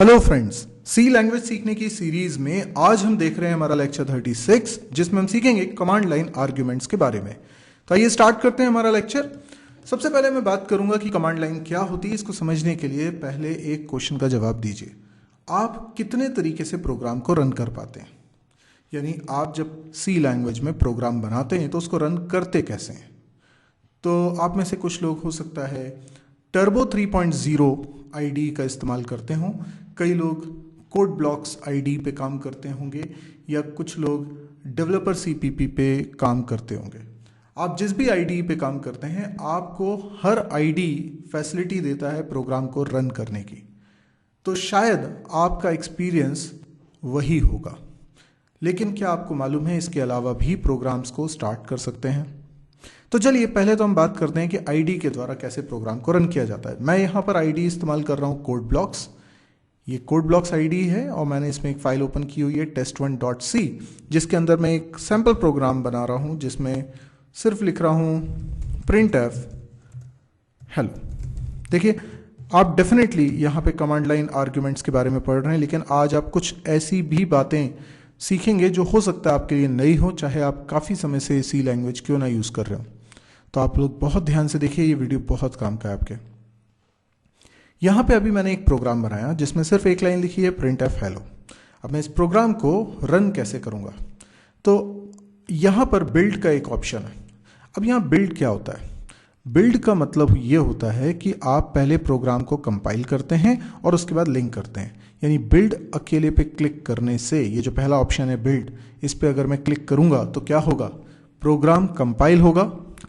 Hello friends, सी language सीखने की series में आज हम देख रहे हैं हमारा लेक्चर 36 जिसमें हम सीखेंगे कमांड लाइन आर्ग्यूमेंट्स के बारे में। तो आइए स्टार्ट करते हैं हमारा लेक्चर। सबसे पहले मैं बात करूंगा कि कमांड लाइन क्या होती है। इसको समझने के लिए पहले एक क्वेश्चन का जवाब दीजिए। आप कितने तरीके से प्रोग्राम को रन कर पाते हैं? यानी आप जब सी लैंग्वेज में प्रोग्राम बनाते हैं तो उसको रन करते कैसे हैं? तो आप में से कुछ लोग हो सकता है टर्बो 3.0 आईडी का इस्तेमाल करते हों, कई लोग कोड ब्लॉक्स आईडी पे काम करते होंगे, या कुछ लोग डेवलपर सीपीपी पे काम करते होंगे। आप जिस भी आईडी पे काम करते हैं, आपको हर आईडी फैसिलिटी देता है प्रोग्राम को रन करने की। तो शायद आपका एक्सपीरियंस वही होगा, लेकिन क्या आपको मालूम है इसके अलावा भी प्रोग्राम्स को स्टार्ट कर सकते हैं? तो चलिए पहले तो हम बात करते हैं कि आईडी के द्वारा कैसे प्रोग्राम को रन किया जाता है। मैं यहाँ पर आईडी इस्तेमाल कर रहा हूँ कोड ब्लॉक्स। ये कोड ब्लॉक्स आईडी है और मैंने इसमें एक फाइल ओपन की हुई है test1.c, जिसके अंदर मैं एक सैम्पल प्रोग्राम बना रहा हूँ जिसमें सिर्फ लिख रहा हूँ printf हेलो। देखिए, आप डेफिनेटली यहाँ पे कमांड लाइन आर्ग्यूमेंट्स के बारे में पढ़ रहे हैं, लेकिन आज आप कुछ ऐसी भी बातें सीखेंगे जो हो सकता है आपके लिए नई हो, चाहे आप काफ़ी समय से सी लैंग्वेज क्यों ना यूज़ कर रहे हो। तो आप लोग बहुत ध्यान से देखिए, ये वीडियो बहुत काम का है आपके। यहाँ पे अभी मैंने एक प्रोग्राम बनाया जिसमें सिर्फ एक लाइन लिखी है printf हेलो। अब मैं इस प्रोग्राम को रन कैसे करूँगा? तो यहाँ पर बिल्ड का एक ऑप्शन है। अब यहाँ बिल्ड क्या होता है? बिल्ड का मतलब ये होता है कि आप पहले प्रोग्राम को कंपाइल करते हैं और उसके बाद लिंक करते हैं। यानी बिल्ड अकेले पे क्लिक करने से, ये जो पहला ऑप्शन है बिल्ड, इस पे अगर मैं क्लिक करूँगा तो क्या होगा? प्रोग्राम कंपाइल होगा।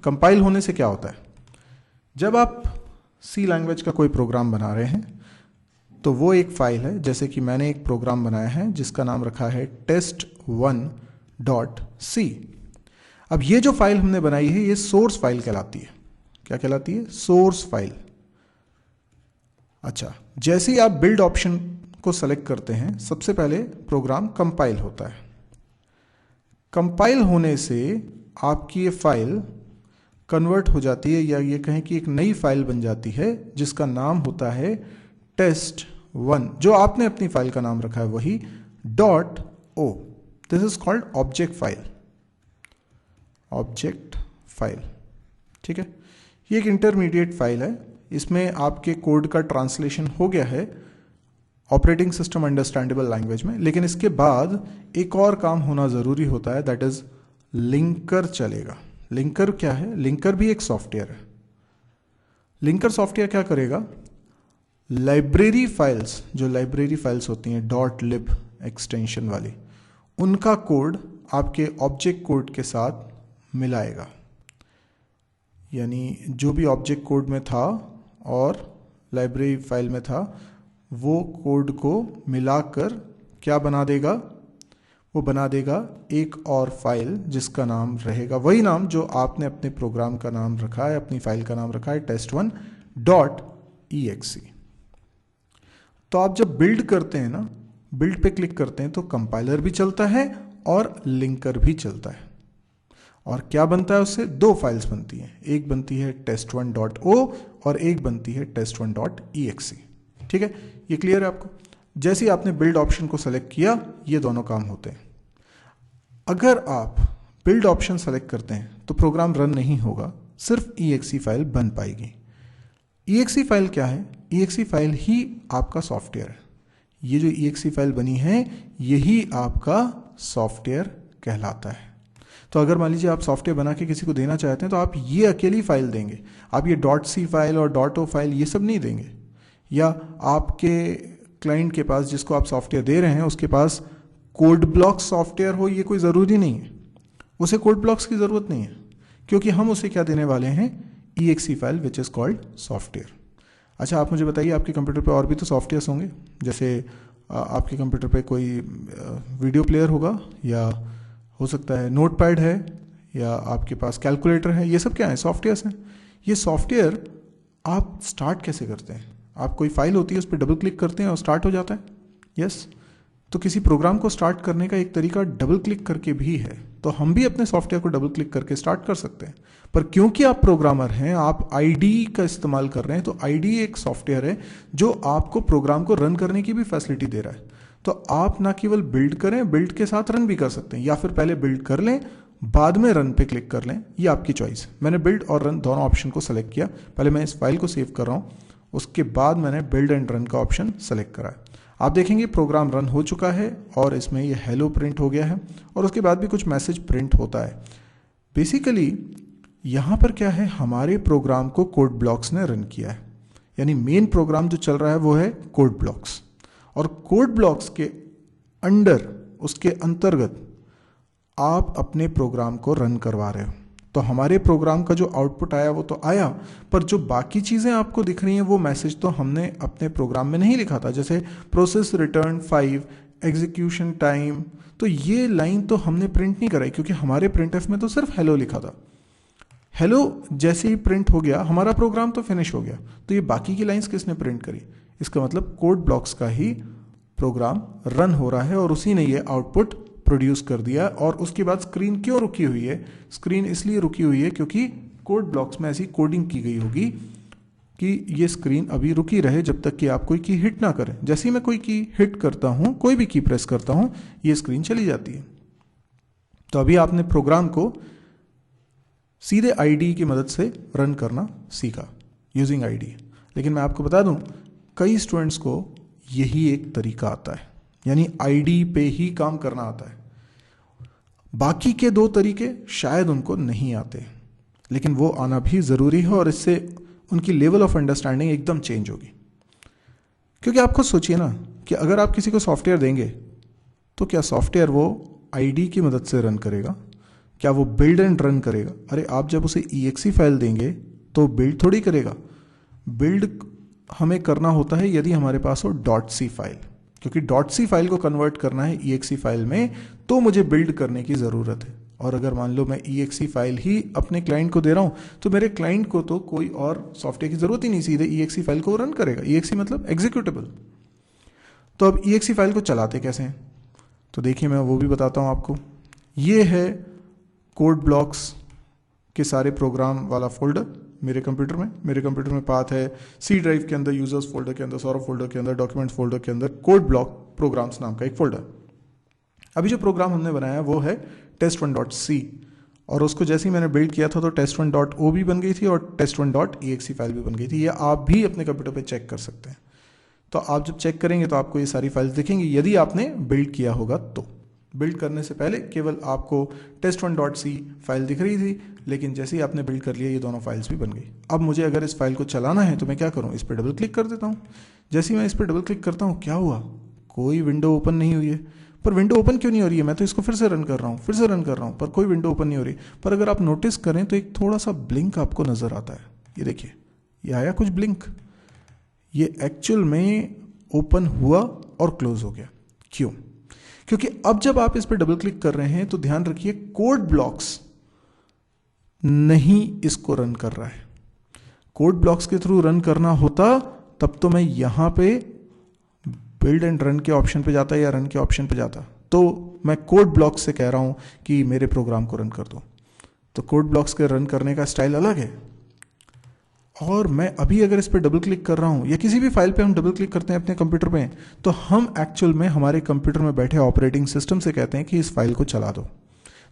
कंपाइल होने से क्या होता है? जब आप सी लैंग्वेज का कोई प्रोग्राम बना रहे हैं तो वो एक फाइल है, जैसे कि मैंने एक प्रोग्राम बनाया है जिसका नाम रखा है test1.c। अब ये जो फाइल हमने बनाई है ये सोर्स फाइल कहलाती है। क्या कहलाती है? Source file. अच्छा, जैसे ही आप बिल्ड ऑप्शन को सेलेक्ट करते हैं, सबसे पहले प्रोग्राम कंपाइल होता है। कंपाइल होने से आपकी ये फाइल कन्वर्ट हो जाती है, या ये कहें कि एक नई फाइल बन जाती है जिसका नाम होता है test1। जो आपने अपनी फाइल का नाम रखा है वही .o। This is called object file. Object file, ठीक है। ये एक इंटरमीडिएट फाइल है। इसमें आपके कोड का ट्रांसलेशन हो गया है ऑपरेटिंग सिस्टम अंडरस्टैंडेबल लैंग्वेज में, लेकिन इसके बाद एक और काम होना ज़रूरी होता है, दैट इज लिंकर चलेगा। लिंकर क्या है? लिंकर भी एक सॉफ्टवेयर है। लिंकर सॉफ्टवेयर क्या करेगा? लाइब्रेरी फाइल्स, जो लाइब्रेरी फाइल्स होती हैं .lib एक्सटेंशन वाली, उनका कोड आपके ऑब्जेक्ट कोड के साथ मिलाएगा। यानी जो भी ऑब्जेक्ट कोड में था और लाइब्रेरी फाइल में था, वो कोड को मिलाकर क्या बना देगा? वो बना देगा एक और फाइल जिसका नाम रहेगा वही नाम जो आपने अपने प्रोग्राम का नाम रखा है, अपनी फाइल का नाम रखा है test1.exe। तो आप जब बिल्ड करते हैं ना, बिल्ड पे क्लिक करते हैं तो कंपाइलर भी चलता है और लिंकर भी चलता है। और क्या बनता है उससे? दो फाइल्स बनती हैं, एक बनती है test1.o और एक बनती है test1.exe। ठीक है, ये क्लियर है आपको? जैसे ही आपने बिल्ड ऑप्शन को सेलेक्ट किया, ये दोनों काम होते हैं। अगर आप बिल्ड ऑप्शन सेलेक्ट करते हैं तो प्रोग्राम रन नहीं होगा, सिर्फ exe फाइल बन पाएगी। exe फाइल क्या है? exe फाइल ही आपका सॉफ्टवेयर है। ये जो exe फाइल बनी है यही आपका सॉफ्टवेयर कहलाता है। तो अगर मान लीजिए आप सॉफ्टवेयर बना के किसी को देना चाहते हैं तो आप ये अकेली फाइल देंगे, आप ये .c फाइल और .o फाइल ये सब नहीं देंगे। या आपके क्लाइंट के पास, जिसको आप सॉफ्टवेयर दे रहे हैं, उसके पास कोड ब्लॉक्स सॉफ्टवेयर हो, ये कोई ज़रूरी नहीं है। उसे कोड ब्लॉक्स की ज़रूरत नहीं है, क्योंकि हम उसे क्या देने वाले हैं? exe file which is called software. अच्छा, आप मुझे बताइए, आपके कंप्यूटर पे और भी तो सॉफ्टवेयर्स होंगे। जैसे आपके कंप्यूटर पे कोई वीडियो प्लेयर होगा, या हो सकता है नोटपैड है, या आपके पास कैलकुलेटर है। ये सब क्या है? सॉफ्टवेयर्स हैं। ये सॉफ्टवेयर आप स्टार्ट कैसे करते हैं? आप कोई फाइल होती है उस पर डबल क्लिक करते हैं और स्टार्ट हो जाता है। यस, तो किसी प्रोग्राम को स्टार्ट करने का एक तरीका डबल क्लिक करके भी है। तो हम भी अपने सॉफ्टवेयर को डबल क्लिक करके स्टार्ट कर सकते हैं। पर क्योंकि आप प्रोग्रामर हैं, आप आईडी का इस्तेमाल कर रहे हैं, तो आईडी एक सॉफ्टवेयर है जो आपको प्रोग्राम को रन करने की भी फैसिलिटी दे रहा है। तो आप ना केवल बिल्ड करें, बिल्ड के साथ रन भी कर सकते हैं, या फिर पहले बिल्ड कर लें बाद में रन पे क्लिक कर लें, ये आपकी चॉइस। मैंने बिल्ड और रन दोनों ऑप्शन को सेलेक्ट किया। पहले मैं इस फाइल को सेव कर रहा हूँ, उसके बाद मैंने बिल्ड एंड रन का ऑप्शन सेलेक्ट करा है। आप देखेंगे प्रोग्राम रन हो चुका है और इसमें ये हेलो प्रिंट हो गया है और उसके बाद भी कुछ मैसेज प्रिंट होता है। बेसिकली यहाँ पर क्या है, हमारे प्रोग्राम को कोड ब्लॉक्स ने रन किया है, यानी मेन प्रोग्राम जो चल रहा है वो है कोड ब्लॉक्स, और कोड ब्लॉक्स के अंडर, उसके अंतर्गत आप अपने प्रोग्राम को रन करवा रहे हो। तो हमारे प्रोग्राम का जो आउटपुट आया वो तो आया, पर जो बाकी चीज़ें आपको दिख रही हैं वो मैसेज तो हमने अपने प्रोग्राम में नहीं लिखा था, जैसे प्रोसेस रिटर्न 5, एग्जीक्यूशन टाइम, तो ये लाइन तो हमने प्रिंट नहीं कराई क्योंकि हमारे प्रिंटएफ में तो सिर्फ हेलो लिखा था। हेलो जैसे ही प्रिंट हो गया हमारा प्रोग्राम तो फिनिश हो गया, तो ये बाकी की लाइंस किसने प्रिंट करी? इसका मतलब कोड ब्लॉक्स का ही प्रोग्राम रन हो रहा है और उसी ने ये आउटपुट प्रोड्यूस कर दिया। और उसके बाद स्क्रीन क्यों रुकी हुई है? स्क्रीन इसलिए रुकी हुई है क्योंकि कोड ब्लॉक्स में ऐसी कोडिंग की गई होगी कि ये स्क्रीन अभी रुकी रहे जब तक कि आप कोई की हिट ना करें। जैसे ही मैं कोई की हिट करता हूं, कोई भी की प्रेस करता हूं, ये स्क्रीन चली जाती है। तो अभी आपने प्रोग्राम को सीधे आईडी की मदद से रन करना सीखा यूजिंग आईडी। लेकिन मैं आपको बता दूं, कई स्टूडेंट्स को यही एक तरीका आता है, यानी आईडी पे ही काम करना आता है। बाकी के दो तरीके शायद उनको नहीं आते, लेकिन वो आना भी ज़रूरी है और इससे उनकी लेवल ऑफ अंडरस्टैंडिंग एकदम चेंज होगी। क्योंकि आप खुद सोचिए ना कि अगर आप किसी को सॉफ्टवेयर देंगे तो क्या सॉफ्टवेयर वो आईडी की मदद से रन करेगा? क्या वो बिल्ड एंड रन करेगा? अरे आप जब उसे EXE फाइल देंगे तो बिल्ड थोड़ी करेगा। बिल्ड हमें करना होता है यदि हमारे पास हो .c फाइल, क्योंकि .c फाइल को कन्वर्ट करना है EXE फाइल में, तो मुझे बिल्ड करने की ज़रूरत है। और अगर मान लो मैं EXE फाइल ही अपने क्लाइंट को दे रहा हूँ, तो मेरे क्लाइंट को तो कोई और सॉफ्टवेयर की ज़रूरत ही नहीं, सीधे EXE फाइल को रन करेगा। EXE मतलब एग्जीक्यूटेबल। तो अब EXE फाइल को चलाते कैसे हैं? तो देखिए मैं वो भी बताता हूँ आपको। ये है कोड ब्लॉक्स के सारे प्रोग्राम वाला फोल्डर मेरे कंप्यूटर में पाथ है सी ड्राइव के अंदर, यूजर्स फोल्डर के अंदर, सौरभ फोल्डर के अंदर, डॉक्यूमेंट्स फोल्डर के अंदर कोड ब्लॉक प्रोग्राम्स नाम का एक फोल्डर। अभी जो प्रोग्राम हमने बनाया है वो है test1.c, और उसको जैसे ही मैंने बिल्ड किया था तो test1.o बन गई थी और test1.exe फाइल भी बन गई थी। ये आप भी अपने कंप्यूटर पे चेक कर सकते हैं। तो आप जब चेक करेंगे तो आपको ये सारी फाइल्स दिखेंगी यदि आपने बिल्ड किया होगा। तो बिल्ड करने से पहले केवल आपको test1.c फाइल दिख रही थी, लेकिन जैसे ही आपने बिल्ड कर लिया ये दोनों फाइल्स भी बन गई। अब मुझे अगर इस फाइल को चलाना है तो मैं क्या करूँ? इस पर डबल क्लिक कर देता हूँ। जैसे ही मैं इस पर डबल क्लिक करता हूँ, क्या हुआ? कोई विंडो ओपन नहीं हुई है। पर विंडो ओपन क्यों नहीं हो रही है? मैं तो इसको फिर से रन कर रहा हूँ, पर कोई विंडो ओपन नहीं हो रही। पर अगर आप नोटिस करें तो एक थोड़ा सा ब्लिंक आपको नजर आता है। ये देखिए, ये आया कुछ ब्लिंक। ये एक्चुअल में ओपन हुआ और क्लोज हो गया। क्यों? क्योंकि अब जब आप इस पर डबल क्लिक कर रहे हैं तो ध्यान रखिए कोड ब्लॉक्स नहीं इसको रन कर रहा है। कोड ब्लॉक्स के थ्रू रन करना होता तब तो मैं यहां पे बिल्ड एंड रन के ऑप्शन पे जाता या रन के ऑप्शन पे जाता। तो मैं कोड ब्लॉक्स से कह रहा हूं कि मेरे प्रोग्राम को रन कर दो। तो कोड ब्लॉक्स के रन करने का स्टाइल अलग है। और मैं अभी अगर इस पर डबल क्लिक कर रहा हूं या किसी भी फाइल पे हम डबल क्लिक करते हैं अपने कंप्यूटर पे, तो हम एक्चुअल में हमारे कंप्यूटर में बैठे ऑपरेटिंग सिस्टम से कहते हैं कि इस फाइल को चला दो।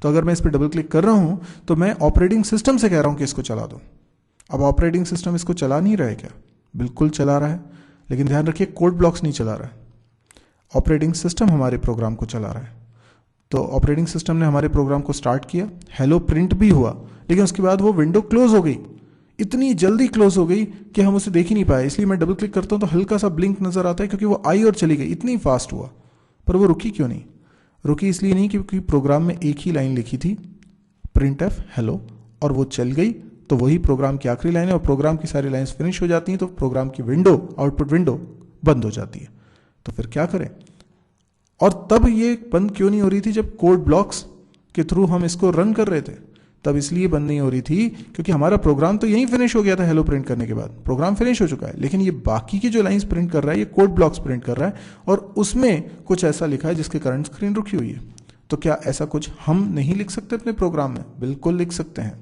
तो अगर मैं इस पर डबल क्लिक कर रहा हूं तो मैं ऑपरेटिंग सिस्टम से कह रहा हूं कि इसको चला दो। अब ऑपरेटिंग सिस्टम इसको चला नहीं रहा है क्या? बिल्कुल चला रहा है, लेकिन ध्यान रखिए कोड ब्लॉक्स नहीं चला रहा है। ऑपरेटिंग सिस्टम हमारे प्रोग्राम को चला रहा है। तो ऑपरेटिंग सिस्टम ने हमारे प्रोग्राम को स्टार्ट किया, हेलो प्रिंट भी हुआ, लेकिन उसके बाद वो विंडो क्लोज हो गई। इतनी जल्दी क्लोज हो गई कि हम उसे देख ही नहीं पाए। इसलिए मैं डबल क्लिक करता हूं तो हल्का सा ब्लिंक नजर आता है, क्योंकि वो आई और चली गई, इतनी फास्ट हुआ। पर वो रुकी क्यों नहीं? रुकी इसलिए नहीं क्योंकि प्रोग्राम में एक ही लाइन लिखी थी, प्रिंट एफ हेलो, और वो चल गई। तो वही प्रोग्राम की आखिरी लाइन है, और प्रोग्राम की सारी लाइन्स फिनिश हो जाती हैं तो प्रोग्राम की विंडो, आउटपुट विंडो बंद हो जाती है। तो फिर क्या करें? और तब ये बंद क्यों नहीं हो रही थी जब कोड ब्लॉक्स के थ्रू हम इसको रन कर रहे थे? तब इसलिए बंद नहीं हो रही थी क्योंकि हमारा प्रोग्राम तो यहीं फिनिश हो गया था। हेलो प्रिंट करने के बाद प्रोग्राम फिनिश हो चुका है, लेकिन ये बाकी की जो लाइंस प्रिंट कर रहा है ये कोड ब्लॉक्स प्रिंट कर रहा है, और उसमें कुछ ऐसा लिखा है जिसके कारण स्क्रीन रुकी हुई है। तो क्या ऐसा कुछ हम नहीं लिख सकते अपने प्रोग्राम में? बिल्कुल लिख सकते हैं।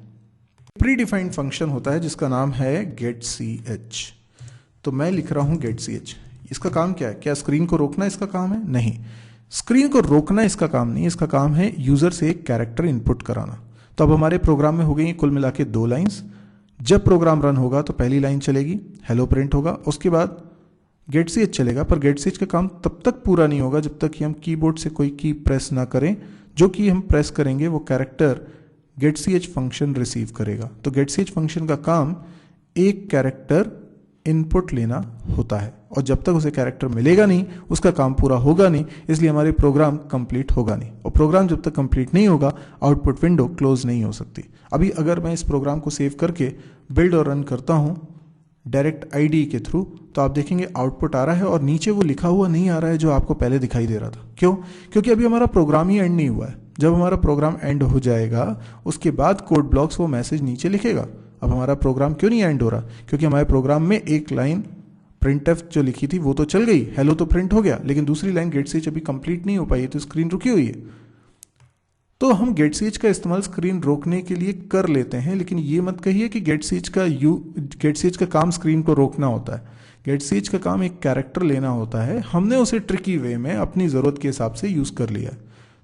प्री डिफाइंड फंक्शन होता है जिसका नाम है getch। तो मैं लिख रहा हूं getch। इसका काम क्या है? क्या स्क्रीन को रोकना इसका काम है? नहीं, स्क्रीन को रोकना इसका काम नहीं, इसका काम है यूजर से एक कैरेक्टर इनपुट कराना। तो अब हमारे प्रोग्राम में हो गई कुल मिला के 2 लाइन्स। जब प्रोग्राम रन होगा तो पहली लाइन चलेगी, हेलो प्रिंट होगा, उसके बाद getch चलेगा। पर getch का काम तब तक पूरा नहीं होगा जब तक कि हम कीबोर्ड से कोई की प्रेस ना करें। जो की हम प्रेस करेंगे वो कैरेक्टर getch फंक्शन रिसीव करेगा। तो getch फंक्शन का काम एक कैरेक्टर इनपुट लेना होता है, और जब तक उसे कैरेक्टर मिलेगा नहीं उसका काम पूरा होगा नहीं, इसलिए हमारे प्रोग्राम कंप्लीट होगा नहीं। और प्रोग्राम जब तक कंप्लीट नहीं होगा आउटपुट विंडो क्लोज नहीं हो सकती। अभी अगर मैं इस प्रोग्राम को सेव करके बिल्ड और रन करता हूं डायरेक्ट आईडी के थ्रू, तो आप देखेंगे आउटपुट आ रहा है और नीचे वो लिखा हुआ नहीं आ रहा है जो आपको पहले दिखाई दे रहा था। क्यों? क्योंकि अभी हमारा प्रोग्राम ही एंड नहीं हुआ है। जब हमारा प्रोग्राम एंड हो जाएगा उसके बाद कोड ब्लॉक्स वो मैसेज नीचे लिखेगा। अब हमारा प्रोग्राम क्यों नहीं एंड हो रहा? क्योंकि हमारे प्रोग्राम में एक लाइन printf जो लिखी थी वो तो चल गई, हेलो तो प्रिंट हो गया, लेकिन दूसरी लाइन getch अभी कंप्लीट नहीं हो पाई, तो स्क्रीन रुकी हुई है। तो हम getch का इस्तेमाल स्क्रीन रोकने के लिए कर लेते हैं, लेकिन ये मत कहिए कि getch का काम स्क्रीन को रोकना होता है। getch का काम एक कैरेक्टर लेना होता है, हमने उसे ट्रिकी वे में अपनी ज़रूरत के हिसाब से यूज़ कर लिया।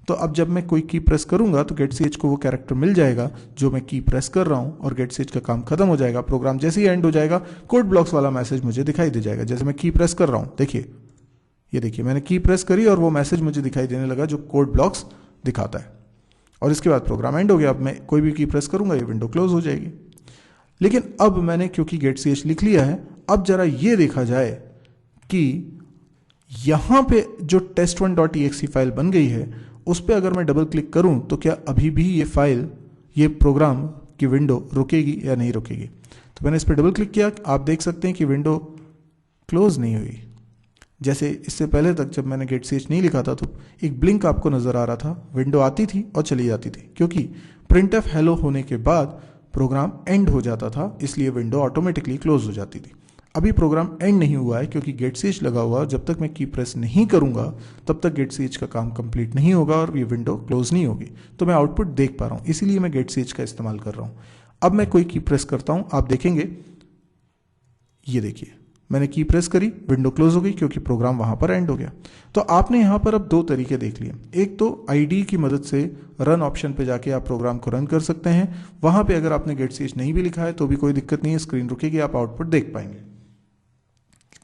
तो अब जब मैं कोई की प्रेस करूंगा तो getch को वो कैरेक्टर मिल जाएगा जो मैं की प्रेस कर रहा हूं, और getch का काम खत्म हो जाएगा। प्रोग्राम जैसे ही एंड हो जाएगा कोड ब्लॉक्स वाला मैसेज मुझे दिखाई दे जाएगा। जैसे मैं की प्रेस कर रहा हूं, देखिए, ये देखिए मैंने की प्रेस करी और वो मैसेज मुझे दिखाई देने लगा जो कोड ब्लॉक्स दिखाता है, और इसके बाद प्रोग्राम एंड हो गया। अब मैं कोई भी की प्रेस करूंगा ये विंडो क्लोज हो जाएगी। लेकिन अब मैंने क्योंकि getch लिख लिया है, अब जरा ये देखा जाए कि यहां पे जो test1.exe फाइल बन गई है उस पर अगर मैं डबल क्लिक करूं तो क्या अभी भी ये फाइल, ये प्रोग्राम की विंडो रुकेगी या नहीं रुकेगी? तो मैंने इस पर डबल क्लिक किया, आप देख सकते हैं कि विंडो क्लोज नहीं हुई। जैसे इससे पहले तक जब मैंने getch नहीं लिखा था तो एक ब्लिंक आपको नजर आ रहा था, विंडो आती थी और चली जाती थी, क्योंकि printf हेलो होने के बाद प्रोग्राम एंड हो जाता था, इसलिए विंडो ऑटोमेटिकली क्लोज हो जाती थी। अभी प्रोग्राम एंड नहीं हुआ है क्योंकि getch लगा हुआ, जब तक मैं की प्रेस नहीं करूंगा तब तक getch का काम कंप्लीट नहीं होगा और ये विंडो क्लोज नहीं होगी। तो मैं आउटपुट देख पा रहा हूं, इसीलिए मैं getch का इस्तेमाल कर रहा हूं। अब मैं कोई की प्रेस करता हूं, आप देखेंगे, ये देखिए मैंने की प्रेस करी, विंडो क्लोज हो गई क्योंकि प्रोग्राम वहां पर एंड हो गया। तो आपने यहां पर अब 2 तरीके देख लिए। एक तो आईडी की मदद से रन ऑप्शन पे जाके आप प्रोग्राम को रन कर सकते हैं। वहां पे अगर आपने getch नहीं भी लिखा है तो भी कोई दिक्कत नहीं है, स्क्रीन रुकेगी, आप आउटपुट देख पाएंगे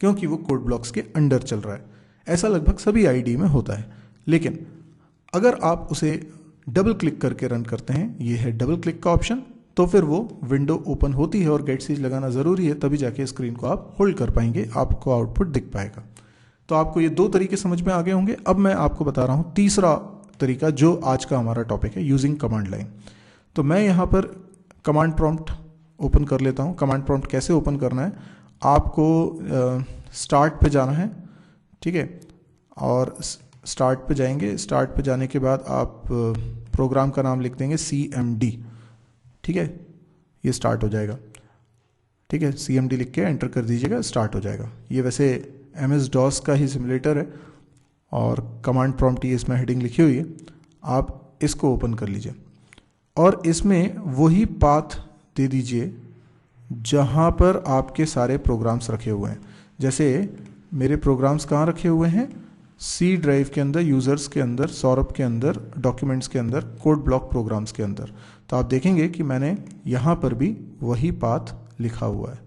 क्योंकि वो कोड ब्लॉक्स के अंडर चल रहा है। ऐसा लगभग सभी आईडी में होता है। लेकिन अगर आप उसे डबल क्लिक करके रन करते हैं, ये है डबल क्लिक का ऑप्शन, तो फिर वो विंडो ओपन होती है और getch लगाना ज़रूरी है, तभी जाके स्क्रीन को आप होल्ड कर पाएंगे, आपको आउटपुट दिख पाएगा। तो आपको ये 2 तरीके समझ में आ गए होंगे। अब मैं आपको बता रहा हूँ तीसरा तरीका जो आज का हमारा टॉपिक है, यूजिंग कमांड लाइन। तो मैं यहाँ पर कमांड प्रॉम्प्ट ओपन कर लेता हूँ। कमांड प्रॉम्प्ट कैसे ओपन करना है, आपको स्टार्ट पे जाना है, ठीक है, और स्टार्ट पे जाएंगे। स्टार्ट पे जाने के बाद आप प्रोग्राम का नाम लिख देंगे CMD, ठीक है, ये स्टार्ट हो जाएगा, ठीक है, CMD लिख के एंटर कर दीजिएगा, स्टार्ट हो जाएगा। ये वैसे MS-DOS का ही सिमुलेटर है और कमांड प्रॉम्प्ट ये इसमें हेडिंग लिखी हुई है, आप इसको ओपन कर लीजिए और इसमें वही पाथ दे दीजिए जहाँ पर आपके सारे प्रोग्राम्स रखे हुए हैं। जैसे मेरे प्रोग्राम्स कहाँ रखे हुए हैं, C ड्राइव के अंदर, यूज़र्स के अंदर, सौरभ के अंदर, डॉक्यूमेंट्स के अंदर, कोड ब्लॉक प्रोग्राम्स के अंदर। तो आप देखेंगे कि मैंने यहाँ पर भी वही पाथ लिखा हुआ है।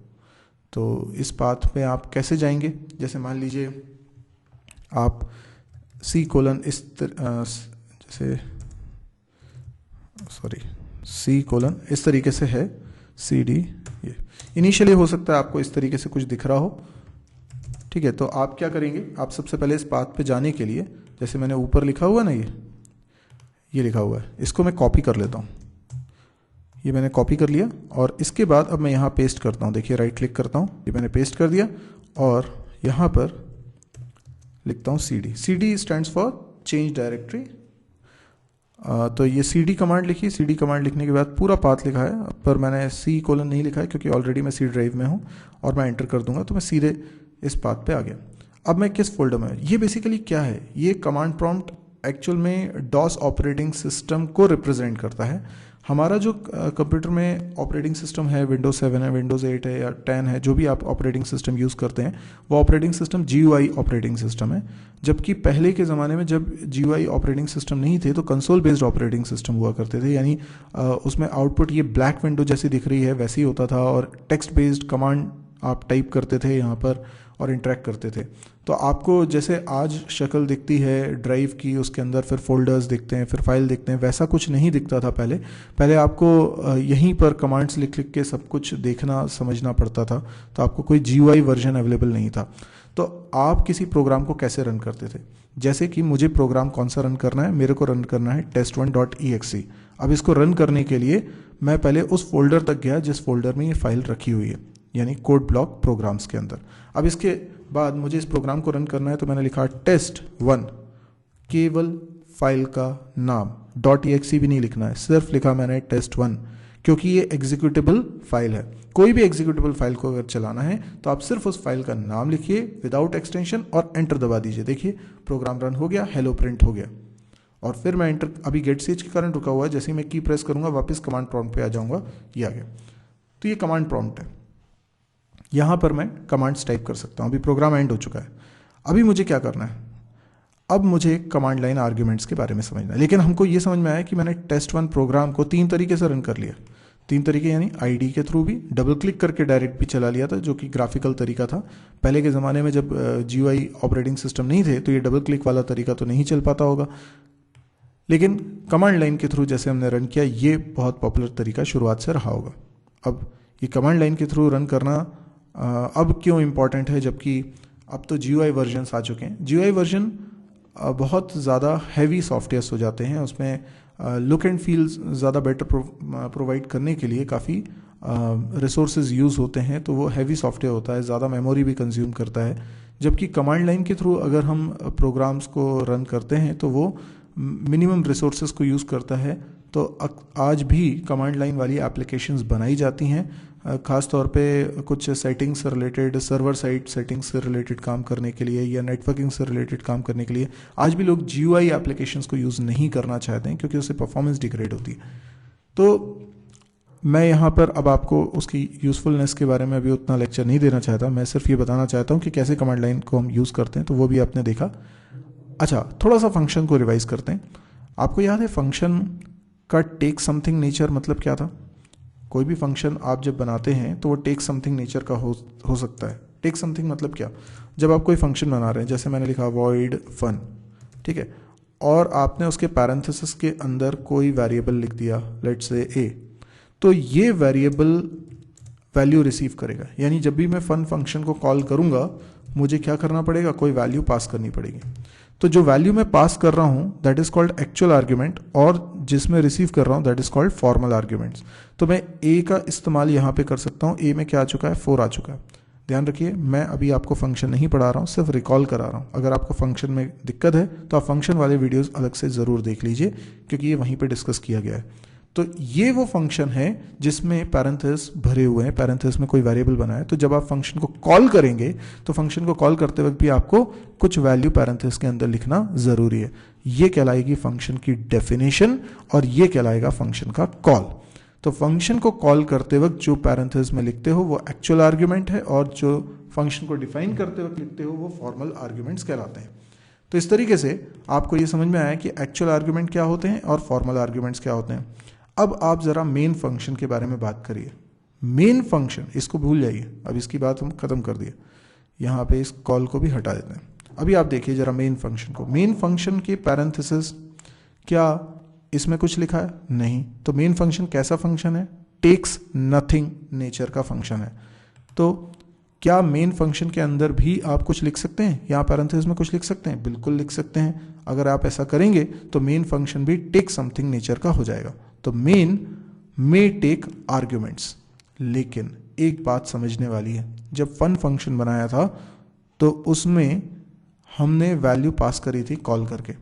तो इस पाथ पे आप कैसे जाएंगे, जैसे मान लीजिए आप C इस तरीके से है, CD, ये इनिशियली हो सकता है आपको इस तरीके से कुछ दिख रहा हो, ठीक है। तो आप क्या करेंगे, आप सबसे पहले इस पाथ पे जाने के लिए, जैसे मैंने ऊपर लिखा हुआ ना, ये लिखा हुआ है, इसको मैं कॉपी कर लेता हूँ। ये मैंने कॉपी कर लिया और इसके बाद अब मैं यहाँ पेस्ट करता हूँ। देखिए राइट क्लिक करता हूँ, ये मैंने पेस्ट कर दिया और यहाँ पर लिखता हूँ CD। CD stands for change directory. तो ये CD कमांड लिखी। CD कमांड लिखने के बाद पूरा पाथ लिखा है, पर मैंने C कोलन नहीं लिखा है क्योंकि ऑलरेडी मैं C ड्राइव में हूँ और मैं एंटर कर दूंगा तो मैं सीधे इस पाथ पे आ गया। अब मैं किस फोल्डर में, ये बेसिकली क्या है, ये कमांड प्रॉम्प्ट एक्चुअल में डॉस ऑपरेटिंग सिस्टम को रिप्रेजेंट करता है। हमारा जो कंप्यूटर में ऑपरेटिंग सिस्टम है, विंडोज 7 है, विंडोज 8 है या 10 है, जो भी आप ऑपरेटिंग सिस्टम यूज़ करते हैं, वो operating system GUI operating system है। जबकि पहले के ज़माने में जब GUI ऑपरेटिंग सिस्टम नहीं थे तो कंसोल बेस्ड ऑपरेटिंग सिस्टम हुआ करते थे, यानी उसमें आउटपुट ये ब्लैक विंडो जैसी दिख रही है वैसे ही होता था, और टेक्स्ट बेस्ड कमांड आप टाइप करते थे यहाँ पर और इंटरेक्ट करते थे। तो आपको जैसे आज शक्ल दिखती है ड्राइव की, उसके अंदर फिर फोल्डर्स दिखते हैं, फिर फाइल दिखते हैं, वैसा कुछ नहीं दिखता था पहले आपको यहीं पर कमांड्स लिख लिख के सब कुछ देखना समझना पड़ता था, तो आपको कोई GUI वर्जन अवेलेबल नहीं था। तो आप किसी प्रोग्राम को कैसे रन करते थे, जैसे कि मुझे प्रोग्राम कौन सा रन करना है, मेरे को रन करना है test1.exe। अब इसको रन करने के लिए मैं पहले उस फोल्डर तक गया जिस फोल्डर में ये फाइल रखी हुई है, यानी कोड ब्लॉक प्रोग्राम्स के अंदर। अब इसके बाद मुझे इस प्रोग्राम को रन करना है, तो मैंने लिखा test1, केवल फाइल का नाम, .exe भी नहीं लिखना है, सिर्फ लिखा मैंने test1, क्योंकि ये एग्जीक्यूटेबल फाइल है। कोई भी एग्जीक्यूटेबल फाइल को अगर चलाना है तो आप सिर्फ उस फाइल का नाम लिखिए विदाउट एक्सटेंशन और एंटर दबा दीजिए। देखिए प्रोग्राम रन हो गया, हेलो प्रिंट हो गया। और फिर मैं एंटर, अभी गेट स्विच के कारण रुका हुआ है, जैसे ही मैं की प्रेस करूंगा वापस कमांड प्रॉम्प्ट पे आ जाऊंगा, ये आ गया। तो ये कमांड प्रॉम्प्ट है, यहाँ पर मैं कमांड्स टाइप कर सकता हूँ। अभी प्रोग्राम एंड हो चुका है। अभी मुझे क्या करना है, अब मुझे कमांड लाइन आर्ग्यूमेंट्स के बारे में समझना है। लेकिन हमको ये समझ में आया कि मैंने test1 प्रोग्राम को 3 तरीके से रन कर लिया। 3 तरीके यानी ID के थ्रू भी, डबल क्लिक करके डायरेक्ट भी चला लिया था, जो कि ग्राफिकल तरीका था। पहले के ज़माने में जब GUI ऑपरेटिंग सिस्टम नहीं थे तो ये डबल क्लिक वाला तरीका तो नहीं चल पाता होगा, लेकिन कमांड लाइन के थ्रू जैसे हमने रन किया, ये बहुत पॉपुलर तरीका शुरुआत से रहा होगा। अब ये कमांड लाइन के थ्रू रन करना अब क्यों इम्पॉर्टेंट है, जबकि अब तो GUI वर्जन्स आ चुके हैं। GUI वर्जन बहुत ज़्यादा हैवी सॉफ्टवेयर्स हो जाते हैं, उसमें लुक एंड फील ज़्यादा बेटर प्रोवाइड करने के लिए काफ़ी रिसोर्सेज यूज़ होते हैं, तो वो हैवी सॉफ्टवेयर होता है, ज़्यादा मेमोरी भी कंज्यूम करता है। जबकि कमांड लाइन के थ्रू अगर हम प्रोग्राम्स को रन करते हैं तो वो मिनिमम रिसोर्सेज को यूज़ करता है। तो आज भी कमांड लाइन वाली एप्लीकेशंस बनाई जाती हैं, ख़ास तौर पे कुछ सेटिंग्स से रिलेटेड, सर्वर साइड सेटिंग्स से रिलेटेड काम करने के लिए या नेटवर्किंग से रिलेटेड काम करने के लिए। आज भी लोग GUI एप्लीकेशंस को यूज़ नहीं करना चाहते हैं क्योंकि उससे परफॉर्मेंस डिग्रेड होती है। तो मैं यहाँ पर अब आपको उसकी यूज़फुलनेस के बारे में अभी उतना लेक्चर नहीं देना चाहता, मैं सिर्फ ये बताना चाहता हूँ कि कैसे कमांड लाइन को हम यूज़ करते हैं, तो वो भी आपने देखा। अच्छा, थोड़ा सा फंक्शन को रिवाइज करते हैं। आपको याद है फंक्शन का टेक समथिंग नेचर मतलब क्या था? कोई भी फंक्शन आप जब बनाते हैं तो वो टेक समथिंग नेचर का हो सकता है। टेक समथिंग मतलब क्या? जब आप कोई फंक्शन बना रहे हैं, जैसे मैंने लिखा void fun, ठीक है, और आपने उसके पैरेंथेसिस के अंदर कोई वेरिएबल लिख दिया, लेट्स से a, तो ये वेरिएबल वैल्यू रिसीव करेगा। यानी जब भी मैं फन फंक्शन को कॉल करूंगा मुझे क्या करना पड़ेगा, कोई वैल्यू पास करनी पड़ेगी। तो जो वैल्यू मैं पास कर रहा हूं that is called actual argument, और जिसमें रिसीव कर रहा हूं that is called formal arguments. तो मैं a का इस्तेमाल यहां पे कर सकता हूं। a में क्या आ चुका है, 4 आ चुका है। ध्यान रखिए, मैं अभी आपको फंक्शन नहीं पढ़ा रहा हूं, सिर्फ रिकॉल करा रहा हूं। अगर आपको फंक्शन में दिक्कत है तो आप फंक्शन वाले वीडियोस अलग से जरूर देख लीजिए, क्योंकि ये वहीं पे डिस्कस किया गया है। तो ये वो फंक्शन है जिसमें पैरेंथेसिस भरे हुए हैं, पैरेंथेसिस में कोई वेरिएबल बना है। तो जब आप फंक्शन को कॉल करेंगे तो फंक्शन को कॉल करते वक्त भी आपको कुछ वैल्यू पैरेंथेसिस के अंदर लिखना जरूरी है। ये कहलाएगी फंक्शन की डेफिनेशन और ये कहलाएगा फंक्शन का कॉल। तो फंक्शन को कॉल करते वक्त जो पैरेंथेसिस में लिखते हो वो एक्चुअल आर्ग्यूमेंट है, और जो फंक्शन को डिफाइन करते वक्त लिखते हो वो फॉर्मल आर्ग्यूमेंट्स कहलाते हैं। तो इस तरीके से आपको ये समझ में आया कि एक्चुअल आर्ग्यूमेंट क्या होते हैं और फॉर्मल आर्ग्यूमेंट्स क्या होते हैं। अब आप जरा मेन फंक्शन के बारे में बात करिए। मेन फंक्शन, इसको भूल जाइए, अब इसकी बात हम खत्म कर दिए, यहाँ पे इस कॉल को भी हटा देते हैं। अभी आप देखिए जरा मेन फंक्शन को। मेन फंक्शन के पैरेंथेसिस, क्या इसमें कुछ लिखा है? नहीं। तो मेन फंक्शन कैसा फंक्शन है? टेक्स नथिंग नेचर का फंक्शन है। तो क्या मेन फंक्शन के अंदर भी आप कुछ लिख सकते हैं, यहाँ पैरेंथेसिस में कुछ लिख सकते हैं? बिल्कुल लिख सकते हैं। अगर आप ऐसा करेंगे तो मेन फंक्शन भी टेक समथिंग नेचर का हो जाएगा। तो मेन मे टेक आर्ग्यूमेंट्स। लेकिन एक बात समझने वाली है, जब फन फंक्शन बनाया था तो उसमें हमने वैल्यू पास करी थी कॉल करके।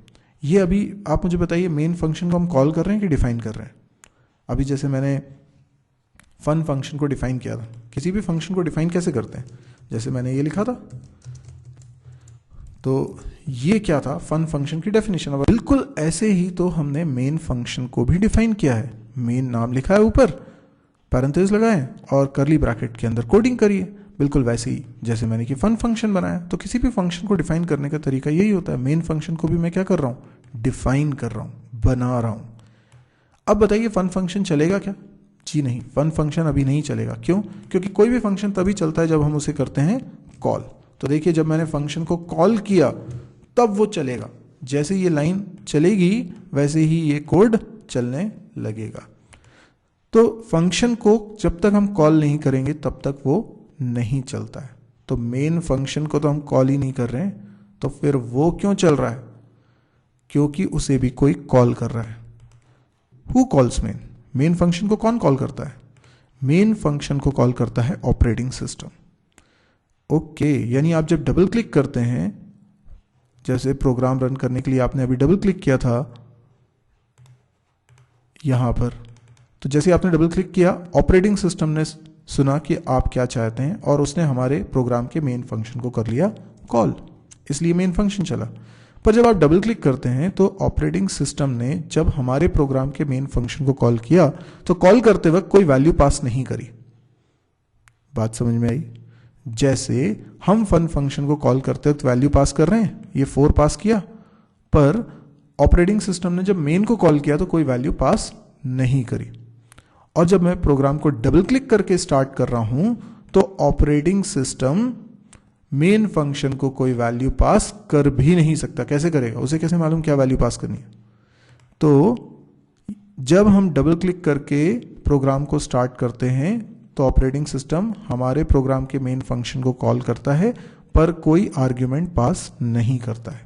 ये अभी आप मुझे बताइए, मेन फंक्शन को हम कॉल कर रहे हैं कि डिफाइन कर रहे हैं? अभी जैसे मैंने फन फंक्शन को डिफाइन किया था, किसी भी फंक्शन को डिफाइन कैसे करते हैं? जैसे मैंने ये लिखा था तो ये क्या था, फन फंक्शन की डेफिनेशन। अब बिल्कुल ऐसे ही तो हमने मेन फंक्शन को भी डिफाइन किया है। मेन नाम लिखा है ऊपर, पैरेंथेसिस लगाएं और करली ब्रैकेट के अंदर कोडिंग करिए, बिल्कुल वैसे ही जैसे मैंने कि फन फंक्शन बनाया। तो किसी भी फंक्शन को डिफाइन करने का तरीका यही होता है। मेन फंक्शन को भी मैं क्या कर रहा हूँ, डिफाइन कर रहा हूँ, बना रहा हूँ। अब बताइए फन फंक्शन चलेगा क्या? जी नहीं, फन फंक्शन अभी नहीं चलेगा। क्यों? क्योंकि कोई भी फंक्शन तभी चलता है जब हम उसे करते हैं कॉल। तो देखिए, जब मैंने फंक्शन को कॉल किया तब वो चलेगा। जैसे ये लाइन चलेगी वैसे ही ये कोड चलने लगेगा। तो फंक्शन को जब तक हम कॉल नहीं करेंगे तब तक वो नहीं चलता है। तो मेन फंक्शन को तो हम कॉल ही नहीं कर रहे हैं, तो फिर वो क्यों चल रहा है? क्योंकि उसे भी कोई कॉल कर रहा है। Who calls main? Main function को कौन कॉल करता है? मेन फंक्शन को कॉल करता है ऑपरेटिंग सिस्टम। ओके, यानी आप जब डबल क्लिक करते हैं, जैसे प्रोग्राम रन करने के लिए आपने अभी डबल क्लिक किया था यहां पर, तो जैसे आपने डबल क्लिक किया, ऑपरेटिंग सिस्टम ने सुना कि आप क्या चाहते हैं और उसने हमारे प्रोग्राम के मेन फंक्शन को कर लिया कॉल, इसलिए मेन फंक्शन चला। पर जब आप डबल क्लिक करते हैं तो ऑपरेटिंग सिस्टम ने जब हमारे प्रोग्राम के मेन फंक्शन को कॉल किया तो कॉल करते वक्त कोई वैल्यू पास नहीं करी। बात समझ में आई? जैसे हम फन फंक्शन को कॉल करते वक्त वैल्यू पास कर रहे हैं, ये 4 पास किया, पर ऑपरेटिंग सिस्टम ने जब मेन को कॉल किया तो कोई वैल्यू पास नहीं करी। और जब मैं प्रोग्राम को डबल क्लिक करके स्टार्ट कर रहा हूं तो ऑपरेटिंग सिस्टम मेन फंक्शन को कोई वैल्यू पास कर भी नहीं सकता। कैसे करेगा? उसे कैसे मालूम क्या वैल्यू पास करनी है? तो जब हम डबल क्लिक करके प्रोग्राम को स्टार्ट करते हैं तो ऑपरेटिंग सिस्टम हमारे प्रोग्राम के मेन फंक्शन को कॉल करता है पर कोई आर्ग्यूमेंट पास नहीं करता है।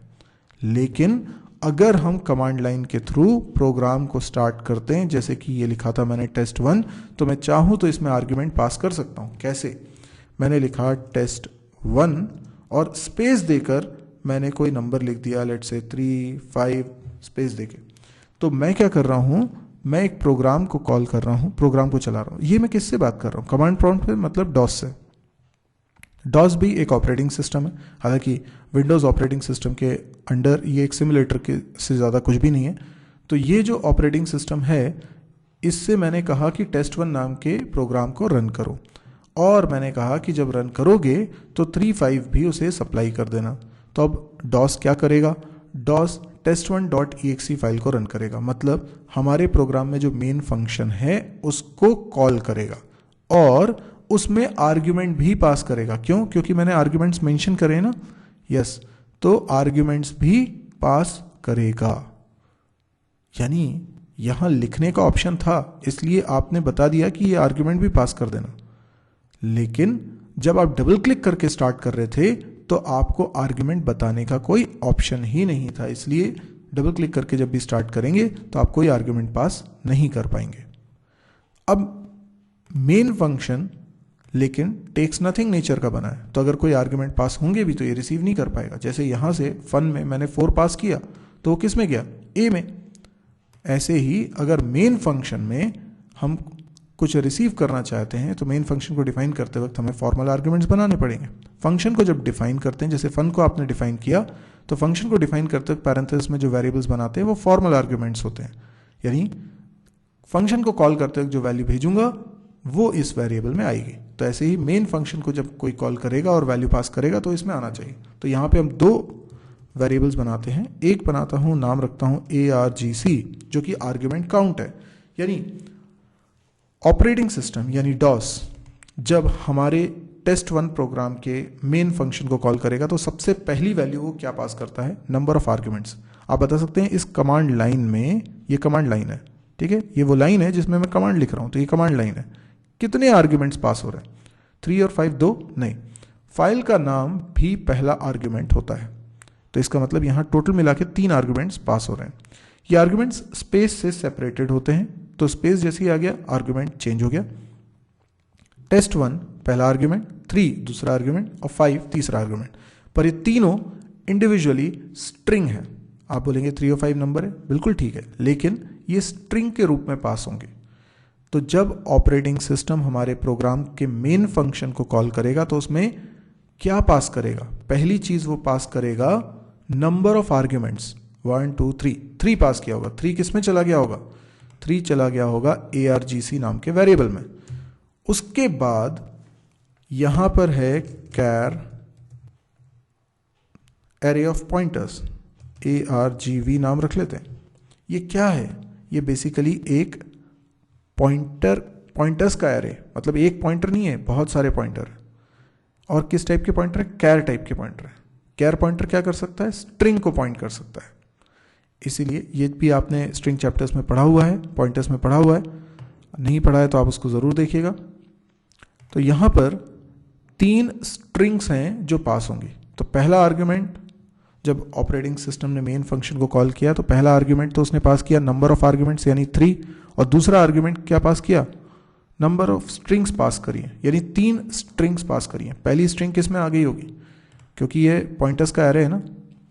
लेकिन अगर हम कमांड लाइन के थ्रू प्रोग्राम को स्टार्ट करते हैं, जैसे कि ये लिखा था मैंने test1, तो मैं चाहूं तो इसमें आर्ग्यूमेंट पास कर सकता हूं। कैसे? मैंने लिखा test1 और स्पेस देकर मैंने कोई नंबर लिख दिया, लेट्स से 3, 5 स्पेस देके। तो मैं क्या कर रहा हूं, मैं एक प्रोग्राम को कॉल कर रहा हूं, प्रोग्राम को चला रहा हूं। ये मैं किससे बात कर रहा हूं? कमांड प्रॉम्प्ट पे, मतलब डॉस से। डॉस भी एक ऑपरेटिंग सिस्टम है, हालांकि विंडोज ऑपरेटिंग सिस्टम के अंडर ये एक सिमुलेटर के से ज़्यादा कुछ भी नहीं है। तो ये जो ऑपरेटिंग सिस्टम है, इससे मैंने कहा कि test1 नाम के प्रोग्राम को रन करो, और मैंने कहा कि जब रन करोगे तो 3.5 भी उसे सप्लाई कर देना। तो अब डॉस क्या करेगा? डॉस test1.exe फाइल को रन करेगा, मतलब हमारे प्रोग्राम में जो मेन फंक्शन है उसको कॉल करेगा और उसमें आर्ग्यूमेंट भी पास करेगा। क्यों? क्योंकि मैंने आर्ग्यूमेंट्स मेंशन करे ना। यस, तो आर्ग्यूमेंट्स भी पास करेगा। यानी यहां लिखने का ऑप्शन था, इसलिए आपने बता दिया कि ये आर्ग्यूमेंट भी पास कर देना। लेकिन जब आप डबल क्लिक करके स्टार्ट कर रहे थे तो आपको आर्ग्यूमेंट बताने का कोई ऑप्शन ही नहीं था, इसलिए डबल क्लिक करके जब भी स्टार्ट करेंगे तो आप कोई आर्ग्यूमेंट पास नहीं कर पाएंगे। अब मेन फंक्शन लेकिन टेक्स नथिंग नेचर का बना है, तो अगर कोई आर्ग्यूमेंट पास होंगे भी तो ये रिसीव नहीं कर पाएगा। जैसे यहां से फन में मैंने 4 पास किया तो वो किस में गया? ए में। ऐसे ही अगर मेन फंक्शन में हम कुछ रिसीव करना चाहते हैं तो मेन फंक्शन को डिफाइन करते वक्त हमें फॉर्मल आर्ग्यूमेंट्स बनाने पड़ेंगे। फंक्शन को जब डिफाइन करते हैं, जैसे फन को आपने डिफाइन किया, तो फंक्शन को डिफाइन करते वक्त पैरेंथेसिस में जो वेरिएबल्स बनाते हैं वो फॉर्मल आर्ग्यूमेंट्स होते हैं। यानी फंक्शन को कॉल करते वक्त जो वैल्यू भेजूंगा वो इस वेरिएबल में आएगी। तो ऐसे ही मेन फंक्शन को जब कोई कॉल करेगा और वैल्यू पास करेगा तो इसमें आना चाहिए। तो यहाँ पे हम 2 वेरिएबल्स बनाते हैं। एक बनाता हूँ, नाम रखता हूँ argc, जो कि आर्ग्यूमेंट काउंट है। यानी ऑपरेटिंग सिस्टम यानी डॉस जब हमारे test1 प्रोग्राम के मेन फंक्शन को कॉल करेगा तो सबसे पहली वैल्यू वो क्या पास करता है? Number of arguments. आप बता सकते हैं इस कमांड लाइन में, ये कमांड लाइन है, ठीक है, ये वो लाइन है जिसमें मैं कमांड लिख रहा हूं, तो ये कमांड लाइन है। कितने आर्ग्यूमेंट्स पास हो रहे हैं? 3 और 5 2 नहीं। फाइल का नाम भी पहला आर्ग्यूमेंट होता है, तो इसका मतलब यहां टोटल मिला के 3 आर्ग्यूमेंट्स पास हो रहे हैं। ये आर्ग्यूमेंट्स स्पेस से सेपरेटेड होते हैं, तो स्पेस जैसे ही आ गया आर्ग्यूमेंट चेंज हो गया। test1 पहला आर्ग्यूमेंट, 3 दूसरा आर्ग्यूमेंट और 5 तीसरा आर्ग्यूमेंट। पर ये तीनों इंडिविजुअली स्ट्रिंग है। आप बोलेंगे 3 और 5 नंबर है, बिल्कुल ठीक है, लेकिन ये स्ट्रिंग के रूप में पास होंगे। तो जब ऑपरेटिंग सिस्टम हमारे प्रोग्राम के मेन फंक्शन को कॉल करेगा तो उसमें क्या पास करेगा? पहली चीज वो पास करेगा नंबर ऑफ आर्ग्यूमेंट्स, 1 2 3, 3 पास किया होगा। 3 किस में चला गया होगा? 3 चला गया होगा argc नाम के वेरिएबल में। उसके बाद यहां पर है कैर एरे ऑफ पॉइंटर्स, argv नाम रख लेते हैं। ये क्या है? ये बेसिकली एक पॉइंटर्स का एरे, मतलब एक पॉइंटर नहीं है, बहुत सारे पॉइंटर। और किस टाइप के पॉइंटर है? कैर टाइप के पॉइंटर है। कैर पॉइंटर क्या कर सकता है? स्ट्रिंग को पॉइंट कर सकता है। इसीलिए ये भी आपने स्ट्रिंग चैप्टर्स में पढ़ा हुआ है, पॉइंटर्स में पढ़ा हुआ है। नहीं पढ़ा है तो आप उसको ज़रूर देखिएगा। तो यहाँ पर 3 स्ट्रिंग्स हैं जो पास होंगी। तो पहला आर्ग्यूमेंट, जब ऑपरेटिंग सिस्टम ने मेन फंक्शन को कॉल किया तो पहला आर्ग्यूमेंट तो उसने पास किया नंबर ऑफ आर्ग्यूमेंट्स यानी 3, और दूसरा आर्ग्यूमेंट क्या पास किया? नंबर ऑफ स्ट्रिंग्स पास करिए, यानी 3 स्ट्रिंग्स पास करिए। पहली स्ट्रिंग किस में आ गई होगी? क्योंकि ये पॉइंटर्स का एरे है ना,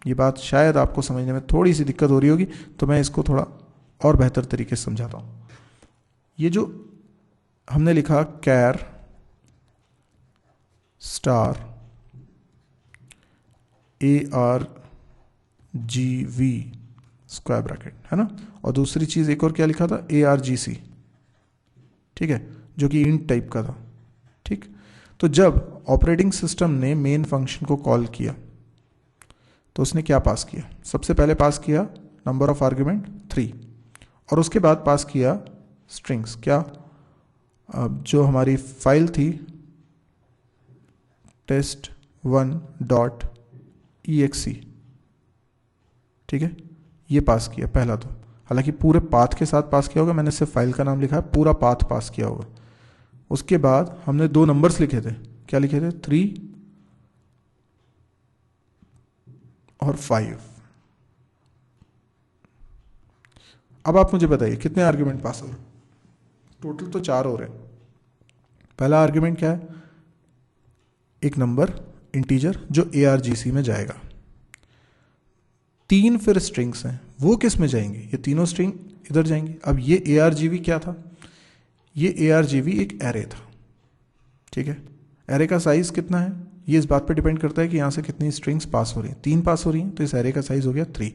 ये बात शायद आपको समझने में थोड़ी सी दिक्कत हो रही होगी, तो मैं इसको थोड़ा और बेहतर तरीके से समझाता हूँ। ये जो हमने लिखा कैर स्टार argv स्क्वायर ब्रैकेट है ना, और दूसरी चीज एक और क्या लिखा था? argc, ठीक है, जो कि इंट टाइप का था। ठीक, तो जब ऑपरेटिंग सिस्टम ने मेन फंक्शन को कॉल किया तो उसने क्या पास किया? सबसे पहले पास किया नंबर ऑफ आर्ग्यूमेंट 3, और उसके बाद पास किया स्ट्रिंग्स। क्या? अब जो हमारी फाइल थी test1.exe, ठीक है, ये पास किया पहला। तो हालांकि पूरे पाथ के साथ पास किया होगा, मैंने सिर्फ फाइल का नाम लिखा है, पूरा पाथ पास किया होगा। उसके बाद हमने 2 नंबर्स लिखे थे। क्या लिखे थे? 3 और 5। अब आप मुझे बताइए कितने आर्ग्यूमेंट पास हो रहे? टोटल तो 4 हो रहे हैं। पहला आर्ग्यूमेंट क्या है? एक नंबर इंटीजर जो argc में जाएगा। 3 फिर स्ट्रिंग्स हैं, वो किस में जाएंगे? ये तीनों स्ट्रिंग इधर जाएंगे। अब ये argv क्या था? ये argv एक एरे था, ठीक है। एरे का साइज कितना है? ये इस बात पर डिपेंड करता है कि यहाँ से कितनी स्ट्रिंग्स पास हो रही हैं। 3 पास हो रही हैं, तो इस एरे का साइज हो गया 3।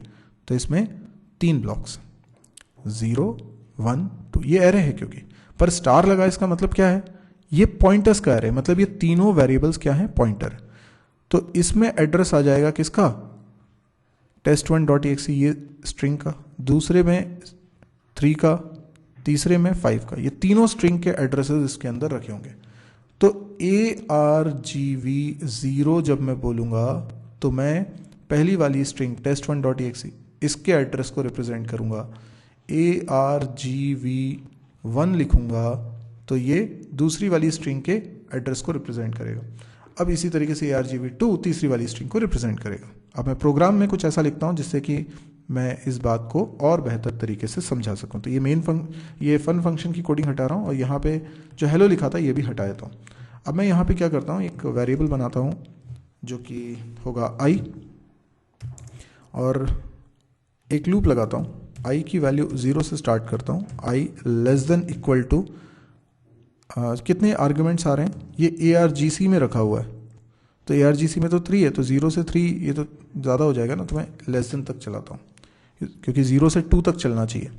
तो इसमें 3 ब्लॉक्स, 0 1 2, ये एरे है क्योंकि, पर स्टार लगा इसका मतलब क्या है? ये पॉइंटर्स का एरे, मतलब ये तीनों वेरिएबल्स क्या है? पॉइंटर। तो इसमें एड्रेस आ जाएगा किसका? test1.exe, ये स्ट्रिंग का, दूसरे में 3 का, तीसरे में 5 का। ये तीनों स्ट्रिंग के एड्रेसेस इसके अंदर रखे होंगे। तो argv0 जब मैं बोलूँगा तो मैं पहली वाली स्ट्रिंग test1.exe इसके एड्रेस को रिप्रेजेंट करूँगा। argv1 लिखूँगा तो ये दूसरी वाली स्ट्रिंग के एड्रेस को रिप्रेजेंट करेगा। अब इसी तरीके से argv2 तीसरी वाली स्ट्रिंग को रिप्रेजेंट करेगा। अब मैं प्रोग्राम में कुछ ऐसा लिखता हूँ जिससे कि मैं इस बात को और बेहतर तरीके से समझा सकूँ। तो ये फन फंक्शन की कोडिंग हटा रहा हूँ, और यहाँ पे जो हेलो लिखा था ये भी हटा देता हूँ। अब मैं यहाँ पे क्या करता हूँ, एक वेरिएबल बनाता हूँ जो कि होगा i, और एक लूप लगाता हूँ। i की वैल्यू 0 से स्टार्ट करता हूँ। i less than equal to कितने आर्ग्यूमेंट्स आ रहे हैं? ये argc में रखा हुआ है, तो argc में तो 3 है, तो 0 से 3 ये तो ज़्यादा हो जाएगा ना, तो मैं लेस देन तक चलाता हूँ क्योंकि 0 से 2 तक चलना चाहिए,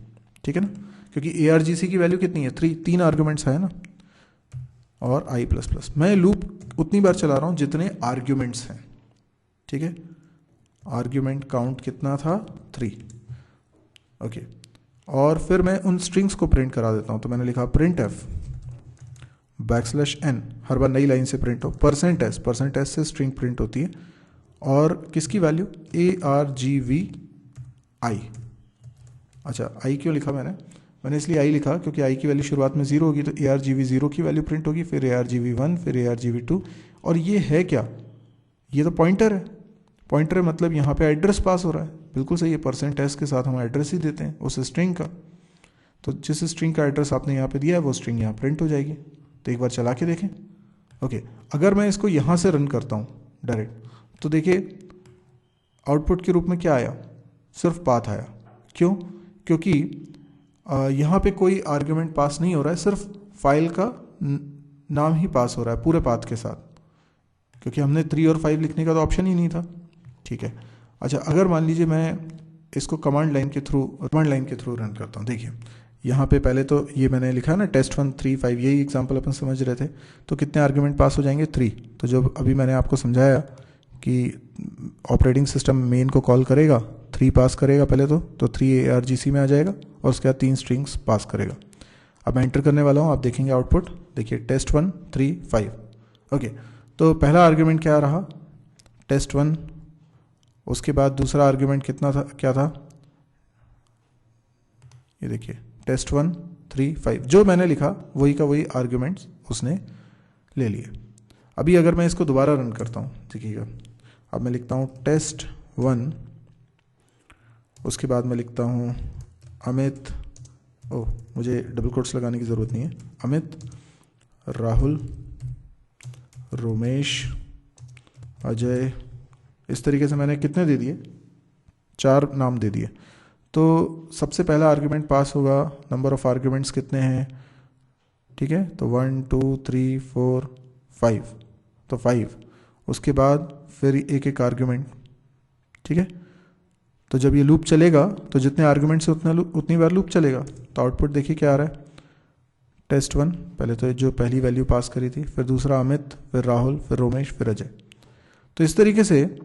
ठीक है ना, क्योंकि argc की वैल्यू कितनी है? 3 आर्ग्यूमेंट्स है ना, और i प्लस प्लस। मैं लूप उतनी बार चला रहा हूँ जितने आर्ग्यूमेंट्स हैं, ठीक है। आर्ग्यूमेंट काउंट कितना था? 3, ओके। और फिर मैं उन स्ट्रिंग्स को प्रिंट करा देता हूँ। तो मैंने लिखा printf \n, हर बार नई लाइन से प्रिंट हो। %s से स्ट्रिंग प्रिंट होती है, और किसकी वैल्यू? argvi। अच्छा, i क्यों लिखा मैंने इसलिए i लिखा क्योंकि i की वैल्यू शुरुआत में 0 होगी, तो argv0 की वैल्यू प्रिंट होगी, फिर argv1, फिर argv2। और ये है क्या? ये तो पॉइंटर है। पॉइंटर मतलब यहाँ पे एड्रेस पास हो रहा है, बिल्कुल सही है। %s के साथ हम एड्रेस ही देते हैं उस स्ट्रिंग का। तो जिस स्ट्रिंग का एड्रेस आपने यहाँ पे दिया है वो स्ट्रिंग यहाँ प्रिंट हो जाएगी। तो एक बार चला के देखें। ओके, अगर मैं इसको यहाँ से रन करता हूँ डायरेक्ट, तो देखिए आउटपुट के रूप में क्या आया? सिर्फ पाथ आया। क्यों? क्योंकि यहाँ पे कोई आर्ग्यूमेंट पास नहीं हो रहा है, सिर्फ फाइल का नाम ही पास हो रहा है पूरे पाथ के साथ। क्योंकि हमने 3 और 5 लिखने का तो ऑप्शन ही नहीं था। ठीक है, अच्छा अगर मान लीजिए मैं इसको कमांड लाइन के थ्रू रन करता हूँ। देखिए यहाँ पे पहले तो ये मैंने लिखा ना टेस्ट 1 3 5, यही एग्जांपल अपन समझ रहे थे। तो कितने आर्ग्यूमेंट पास हो जाएंगे? 3। तो जब अभी मैंने आपको समझाया कि ऑपरेटिंग सिस्टम मेन को कॉल करेगा, 3 पास करेगा पहले तो 3 ARGC में आ जाएगा और उसके बाद 3 स्ट्रिंग्स पास करेगा। अब मैं एंटर करने वाला हूँ, आप देखेंगे आउटपुट। देखिए टेस्ट 1 3 5। ओके, तो पहला आर्ग्यूमेंट क्या रहा? टेस्ट 1। उसके बाद दूसरा आर्ग्यूमेंट कितना था, क्या था? ये देखिए टेस्ट 1 3 5, जो मैंने लिखा वही का वही आर्ग्यूमेंट्स उसने ले लिए। अभी अगर मैं इसको दोबारा रन करता हूँ, देखिएगा, अब मैं लिखता हूँ टेस्ट 1, उसके बाद मैं लिखता हूँ अमित, मुझे डबल कोट्स लगाने की ज़रूरत नहीं है, अमित, राहुल, रोमेश, अजय। इस तरीके से मैंने कितने दे दिए? 4 नाम दे दिए। तो सबसे पहला आर्ग्यूमेंट पास होगा, नंबर ऑफ आर्ग्यूमेंट्स कितने हैं? ठीक है, तो 1 2 3 4 5, तो 5। उसके बाद फिर एक एक आर्ग्यूमेंट। ठीक है, तो जब ये लूप चलेगा तो जितने आर्ग्यूमेंट्स है उतनी बार लूप चलेगा। तो आउटपुट देखिए क्या आ रहा है? टेस्ट 1, पहले तो जो पहली वैल्यू पास करी थी, फिर दूसरा अमित, फिर राहुल, फिर रोमेश, फिर अजय। तो इस तरीके से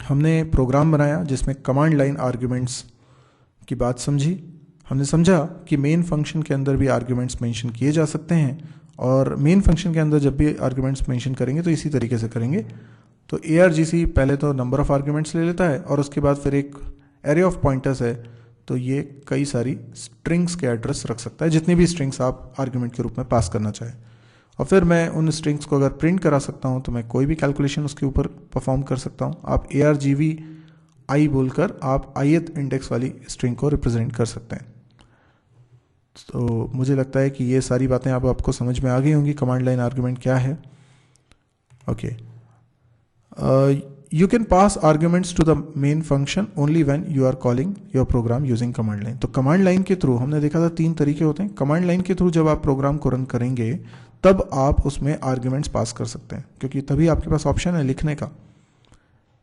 हमने प्रोग्राम बनाया जिसमें कमांड लाइन आर्ग्यूमेंट्स की बात समझी। हमने समझा कि मेन फंक्शन के अंदर भी आर्ग्यूमेंट्स मेंशन किए जा सकते हैं, और मेन फंक्शन के अंदर जब भी आर्ग्यूमेंट्स मेंशन करेंगे तो इसी तरीके से करेंगे। तो ARGC पहले तो नंबर ऑफ आर्ग्यूमेंट्स ले लेता है और उसके बाद फिर एक एरे ऑफ पॉइंटर्स है, तो ये कई सारी स्ट्रिंग्स के एड्रेस रख सकता है, जितनी भी स्ट्रिंग्स आप आर्ग्यूमेंट के रूप में पास करना चाहें। और फिर मैं उन स्ट्रिंग्स को अगर प्रिंट करा सकता हूँ तो मैं कोई भी कैलकुलेशन उसके ऊपर परफॉर्म कर सकता हूँ। आप ARGVI बोलकर आप ith इंडेक्स वाली स्ट्रिंग को रिप्रेजेंट कर सकते हैं। तो मुझे लगता है कि ये सारी बातें अब आपको समझ में आ गई होंगी, कमांड लाइन आर्ग्यूमेंट क्या है। Okay, you can pass arguments to the main function only when you are calling your program using command line। तो कमांड लाइन के थ्रू हमने देखा था 3 तरीके होते हैं। कमांड लाइन के थ्रू जब आप प्रोग्राम को रन करेंगे तब आप उसमें आर्ग्यूमेंट्स पास कर सकते हैं, क्योंकि तभी आपके पास ऑप्शन है लिखने का।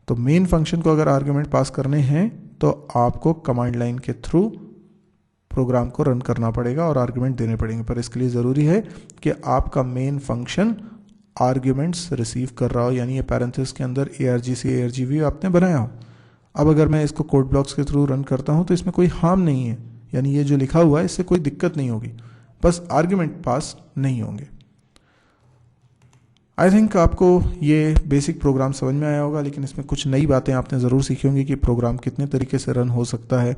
तो मेन फंक्शन को अगर आर्ग्यूमेंट पास करने हैं तो आपको कमांड लाइन के थ्रू प्रोग्राम को रन करना पड़ेगा और आर्ग्यूमेंट देने पड़ेंगे। पर इसके लिए ज़रूरी है कि आपका मेन फंक्शन आर्ग्यूमेंट्स रिसीव कर रहा हो, यानी ये पैरेंथेसिस के अंदर ARGC ARGV आपने बनाया हो। अब अगर मैं इसको कोड ब्लॉक्स के थ्रू रन करता हूँ तो इसमें कोई हार्म नहीं है, यानी ये जो लिखा हुआ है इससे कोई दिक्कत नहीं होगी, बस आर्ग्यूमेंट पास नहीं होंगे। आई थिंक आपको ये बेसिक प्रोग्राम समझ में आया होगा, लेकिन इसमें कुछ नई बातें आपने ज़रूर सीखी होंगी कि प्रोग्राम कितने तरीके से रन हो सकता है,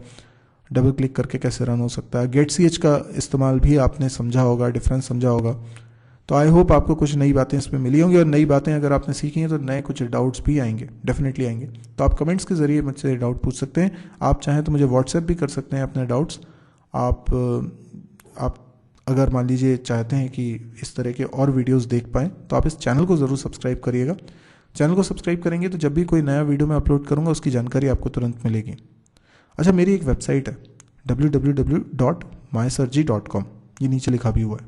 डबल क्लिक करके कैसे रन हो सकता है, getch का इस्तेमाल भी आपने समझा होगा, डिफरेंस समझा होगा। तो आई होप आपको कुछ नई बातें इसमें मिली होंगी, और नई बातें अगर आपने सीखी हैं तो नए कुछ डाउट्स भी आएंगे, डेफिनेटली आएंगे। तो आप कमेंट्स के ज़रिए मुझसे डाउट पूछ सकते हैं। आप चाहें तो मुझे व्हाट्सएप भी कर सकते हैं अपने डाउट्स। आप अगर मान लीजिए चाहते हैं कि इस तरह के और वीडियोस देख पाएँ तो आप इस चैनल को ज़रूर सब्सक्राइब करिएगा। चैनल को सब्सक्राइब करेंगे तो जब भी कोई नया वीडियो मैं अपलोड करूँगा उसकी जानकारी आपको तुरंत मिलेगी। अच्छा, मेरी एक वेबसाइट है www.mysirji.com, ये नीचे लिखा भी हुआ है।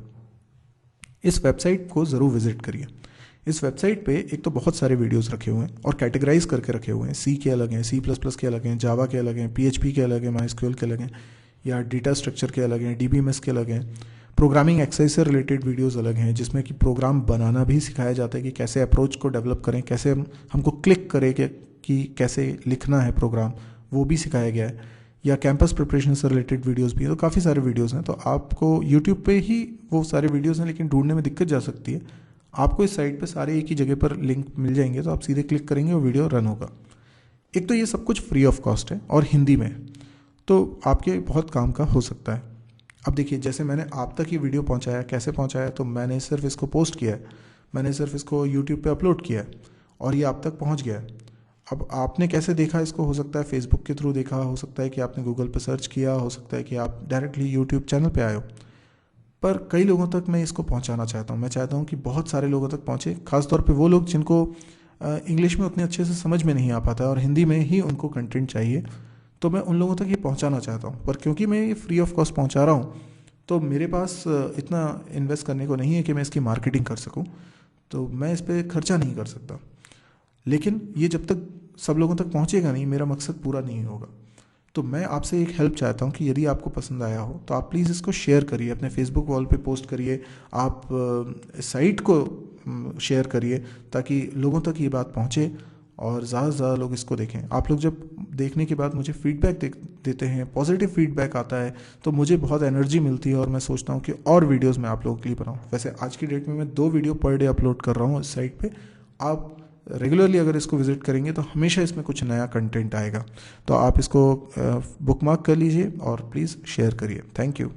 इस वेबसाइट को ज़रूर विजिट करिए। इस वेबसाइट पे एक तो बहुत सारे वीडियोस रखे हुए हैं और कैटेगराइज करके रखे हुए हैं। C के अलग हैं, C++ के अलग हैं, जावा के अलग हैं, PHP के अलग हैं, MySQL के अलग हैं, या डेटा स्ट्रक्चर के अलग हैं, DBMS के अलग हैं। प्रोग्रामिंग एक्सरसाइज से रिलेटेड वीडियोस अलग हैं, जिसमें कि प्रोग्राम बनाना भी सिखाया जाता है कि कैसे अप्रोच को डेवलप करें, कैसे हमको क्लिक करें कि कैसे लिखना है प्रोग्राम, वो भी सिखाया गया है। या कैंपस प्रिपरेशन से रिलेटेड वीडियोस भी हैं। तो काफ़ी सारे वीडियोस हैं। तो आपको यूट्यूब पे ही वो सारे वीडियोस हैं, लेकिन ढूंढने में दिक्कत जा सकती है। आपको इस साइट पे सारे एक ही जगह पर लिंक मिल जाएंगे, तो आप सीधे क्लिक करेंगे और वीडियो रन होगा। एक तो ये सब कुछ फ्री ऑफ कॉस्ट है और हिंदी में, तो आपके बहुत काम का हो सकता है। अब देखिए, जैसे मैंने आप तक ये वीडियो पहुँचाया, कैसे पहुँचाया, तो मैंने सिर्फ इसको पोस्ट किया है, मैंने सिर्फ इसको यूट्यूब पर अपलोड किया है और ये आप तक पहुँच गया है। अब आपने कैसे देखा इसको, हो सकता है फेसबुक के थ्रू देखा, हो सकता है कि आपने गूगल पर सर्च किया, हो सकता है कि आप डायरेक्टली यूट्यूब चैनल पे आए हो। पर कई लोगों तक मैं इसको पहुंचाना चाहता हूं। मैं चाहता हूं कि बहुत सारे लोगों तक पहुंचे, खासतौर पे वो लोग जिनको इंग्लिश में उतने अच्छे से समझ में नहीं आ पाता और हिंदी में ही उनको कंटेंट चाहिए। तो मैं उन लोगों तक ये पहुँचाना चाहता हूँ। पर क्योंकि मैं ये फ्री ऑफ कॉस्ट पहुँचा रहा हूँ, तो मेरे पास इतना इन्वेस्ट करने को नहीं है कि मैं इसकी मार्केटिंग कर सकूँ। तो मैं इस पर खर्चा नहीं कर सकता। लेकिन ये जब तक सब लोगों तक पहुंचेगा नहीं, मेरा मकसद पूरा नहीं होगा। तो मैं आपसे एक हेल्प चाहता हूँ कि यदि आपको पसंद आया हो तो आप प्लीज़ इसको शेयर करिए, अपने फेसबुक वॉल पे पोस्ट करिए, आप साइट को शेयर करिए, ताकि लोगों तक ये बात पहुँचे और ज़्यादा से ज़्यादा लोग इसको देखें। आप लोग जब देखने के बाद मुझे फीडबैक देते हैं, पॉजिटिव फीडबैक आता है, तो मुझे बहुत एनर्जी मिलती है और मैं सोचता हूँ कि और वीडियोस मैं आप लोगों के लिए बनाऊँ। वैसे आज की डेट में मैं 2 वीडियो पर डे अपलोड कर रहा हूँ इस साइट पे। आप रेगुलरली अगर इसको विजिट करेंगे तो हमेशा इसमें कुछ नया कंटेंट आएगा। तो आप इसको बुकमार्क कर लीजिए और प्लीज़ शेयर करिए। Thank you.